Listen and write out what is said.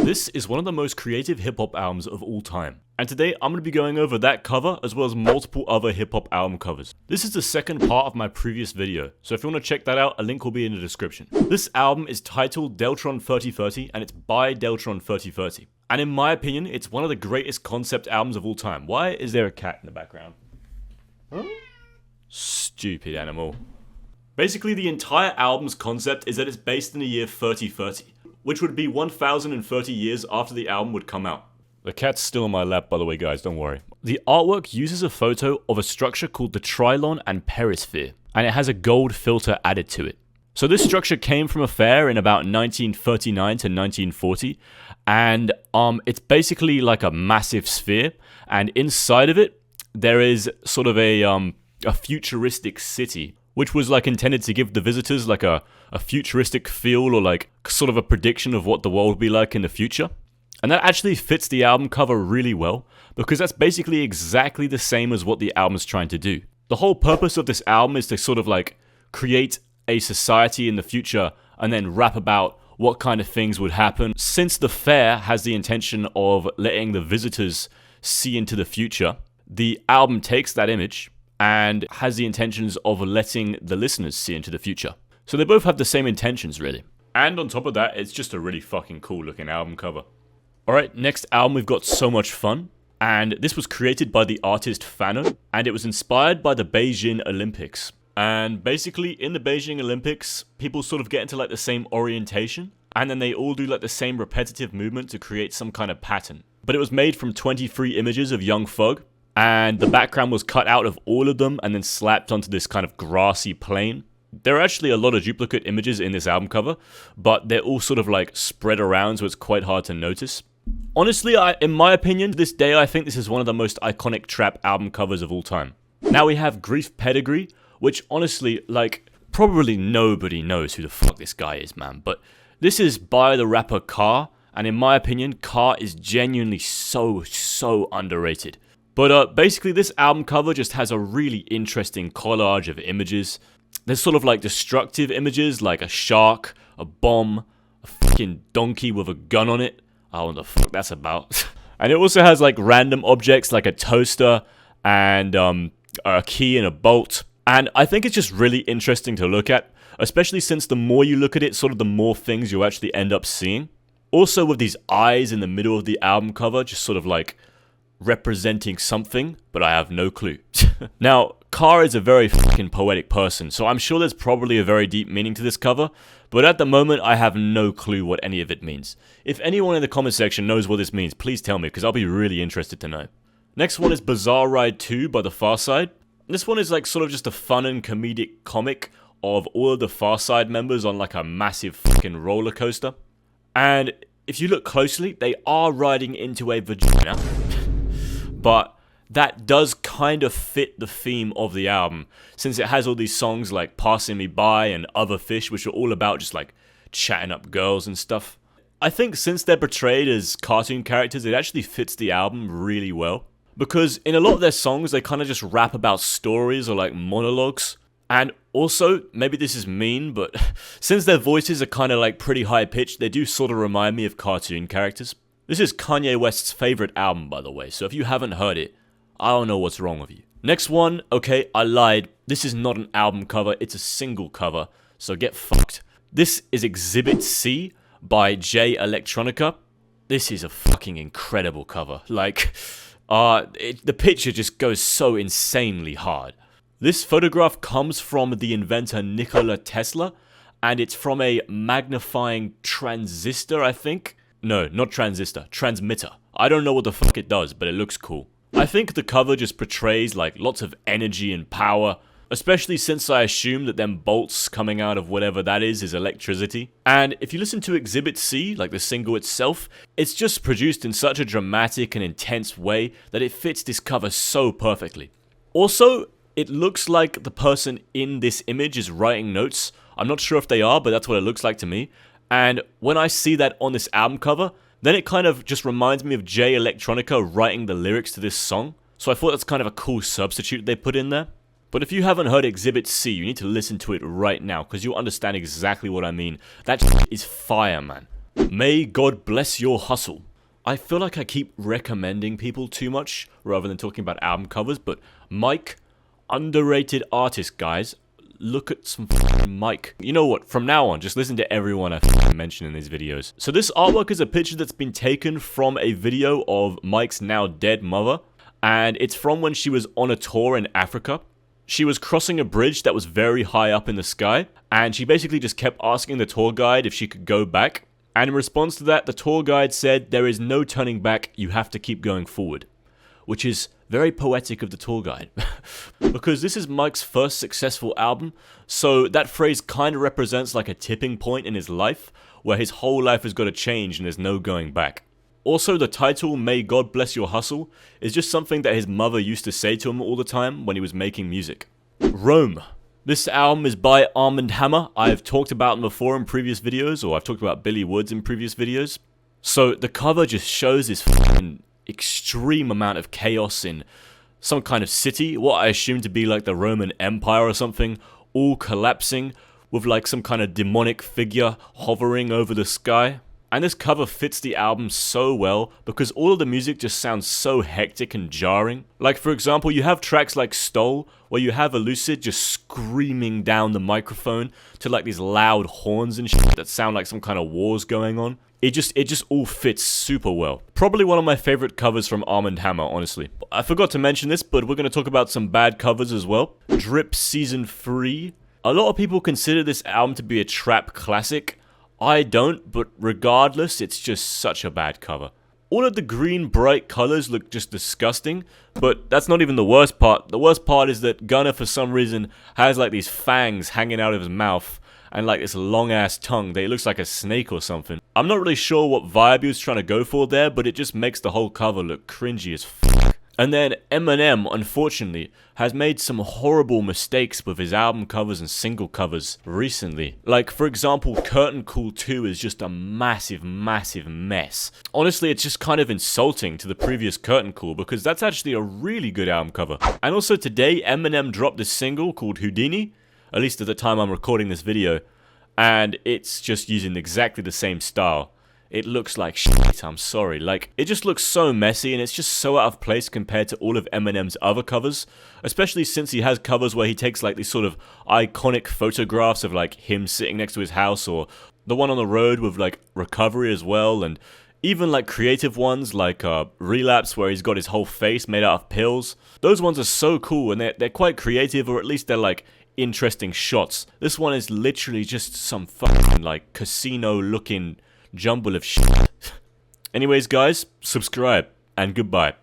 This is one of the most creative hip-hop albums of all time, and today I'm going to be going over that cover as well as multiple other hip-hop album covers. This is the second part of my previous video, so if you want to check that out, a link will be in the description. This album is titled Deltron 3030 and it's by Deltron 3030. And in my opinion, it's one of the greatest concept albums of all time. Why is there a cat in the background? Huh? Stupid animal. Basically, the entire album's concept is that it's based in the year 3030. Which would be 1030 years after the album would come out. The cat's still in my lap, by the way, guys, don't worry. The artwork uses a photo of a structure called the Trilon and Perisphere, and it has a gold filter added to it. So this structure came from a fair in about 1939 to 1940, and it's basically like a massive sphere, and inside of it, there is sort of a futuristic city, which was like intended to give the visitors like a futuristic feel or like sort of a prediction of what the world will be like in the future. And that actually fits the album cover really well because that's basically exactly the same as what the album's trying to do. The whole purpose of this album is to sort of like create a society in the future and then rap about what kind of things would happen. Since the fair has the intention of letting the visitors see into the future, the album takes that image and has the intentions of letting the listeners see into the future. So they both have the same intentions, really. And on top of that, it's just a really fucking cool looking album cover. Alright, next album we've got So Much Fun. And this was created by the artist Fano, and it was inspired by the Beijing Olympics. And basically, in the Beijing Olympics, people sort of get into like the same orientation, and then they all do like the same repetitive movement to create some kind of pattern. But it was made from 23 images of Young Thug, and the background was cut out of all of them and then slapped onto this kind of grassy plain. There are actually a lot of duplicate images in this album cover, but they're all sort of like spread around, so it's quite hard to notice. Honestly, in my opinion, to this day, I think this is one of the most iconic trap album covers of all time. Now we have Grief Pedigree, which honestly, like, probably nobody knows who the fuck this guy is, man. But this is by the rapper Car, and in my opinion, Car is genuinely so underrated. But basically, this album cover just has a really interesting collage of images. There's sort of like destructive images, like a shark, a bomb, a fucking donkey with a gun on it. I don't know what the fuck that's about. And it also has like random objects like a toaster and a key and a bolt. And I think it's just really interesting to look at, especially since the more you look at it, sort of the more things you actually end up seeing. Also with these eyes in the middle of the album cover, just sort of like representing something, but I have no clue. Now, Car is a very fucking poetic person, so I'm sure there's probably a very deep meaning to this cover, but at the moment I have no clue what any of it means. If anyone in the comment section knows what this means, please tell me, because I'll be really interested to know. Next one is Bizarre Ride 2 by The Far Side. This one is like sort of just a fun and comedic comic of all of the Far Side members on like a massive fucking roller coaster. And if you look closely, they are riding into a vagina. But that does kind of fit the theme of the album, since it has all these songs like Passing Me By and Other Fish, which are all about just like chatting up girls and stuff. I think since they're portrayed as cartoon characters, it actually fits the album really well. Because in a lot of their songs, they kind of just rap about stories or like monologues. And also, maybe this is mean, but since their voices are kind of like pretty high pitched, they do sort of remind me of cartoon characters. This is Kanye West's favorite album, by the way, so if you haven't heard it, I don't know what's wrong with you. Next one, okay, I lied. This is not an album cover, it's a single cover, so get fucked. This is Exhibit C by J Electronica. This is a fucking incredible cover. Like, the picture just goes so insanely hard. This photograph comes from the inventor Nikola Tesla, and it's from a magnifying transistor, I think. No, not transistor, transmitter. I don't know what the fuck it does, but it looks cool. I think the cover just portrays like lots of energy and power, especially since I assume that them bolts coming out of whatever that is electricity. And if you listen to Exhibit C, like the single itself, it's just produced in such a dramatic and intense way that it fits this cover so perfectly. Also, it looks like the person in this image is writing notes. I'm not sure if they are, but that's what it looks like to me. And when I see that on this album cover, then it kind of just reminds me of J Electronica writing the lyrics to this song. So I thought that's kind of a cool substitute they put in there. But if you haven't heard Exhibit C, you need to listen to it right now, because you'll understand exactly what I mean. That is fire, man. May God bless your hustle. I feel like I keep recommending people too much rather than talking about album covers, but Mike, underrated artist, guys. Look at some Mike. You know what? From now on, just listen to everyone I mention in these videos. So this artwork is a picture that's been taken from a video of Mike's now dead mother, and it's from when she was on a tour in Africa. She was crossing a bridge that was very high up in the sky, and she basically just kept asking the tour guide if she could go back. And in response to that, the tour guide said, "There is no turning back, you have to keep going forward." Which is very poetic of the tour guide. Because this is Mike's first successful album, so that phrase kind of represents like a tipping point in his life, where his whole life has got to change and there's no going back. Also, the title, May God Bless Your Hustle, is just something that his mother used to say to him all the time when he was making music. Rome. This album is by Armand Hammer. I've talked about him before in previous videos, or I've talked about Billy Woods in previous videos. So the cover just shows this extreme amount of chaos in some kind of city, what I assume to be like the Roman Empire or something, all collapsing with like some kind of demonic figure hovering over the sky. And this cover fits the album so well because all of the music just sounds so hectic and jarring. Like for example, you have tracks like Stole, where you have Elucid just screaming down the microphone to like these loud horns and shit that sound like some kind of wars going on. It just all fits super well. Probably one of my favorite covers from Armand Hammer, honestly. I forgot to mention this, but we're going to talk about some bad covers as well. Drip Season 3. A lot of people consider this album to be a trap classic. I don't, but regardless, it's just such a bad cover. All of the green bright colors look just disgusting, but that's not even the worst part. The worst part is that Gunner, for some reason, has like these fangs hanging out of his mouth and like this long ass tongue that it looks like a snake or something. I'm not really sure what vibe he was trying to go for there, but it just makes the whole cover look cringy as fuck. And then Eminem, unfortunately, has made some horrible mistakes with his album covers and single covers recently. Like, for example, Curtain Call 2 is just a massive, massive mess. Honestly, it's just kind of insulting to the previous Curtain Call because that's actually a really good album cover. And also today, Eminem dropped this single called Houdini, at least at the time I'm recording this video, and it's just using exactly the same style. It looks like shit, I'm sorry. Like, it just looks so messy and it's just so out of place compared to all of Eminem's other covers. Especially since he has covers where he takes like these sort of iconic photographs of like him sitting next to his house, or the one on the road with like Recovery as well, and even like creative ones like Relapse where he's got his whole face made out of pills. Those ones are so cool and they're quite creative, or at least they're like interesting shots. This one is literally just some fucking like casino looking jumble of shit. Anyways guys, subscribe and goodbye.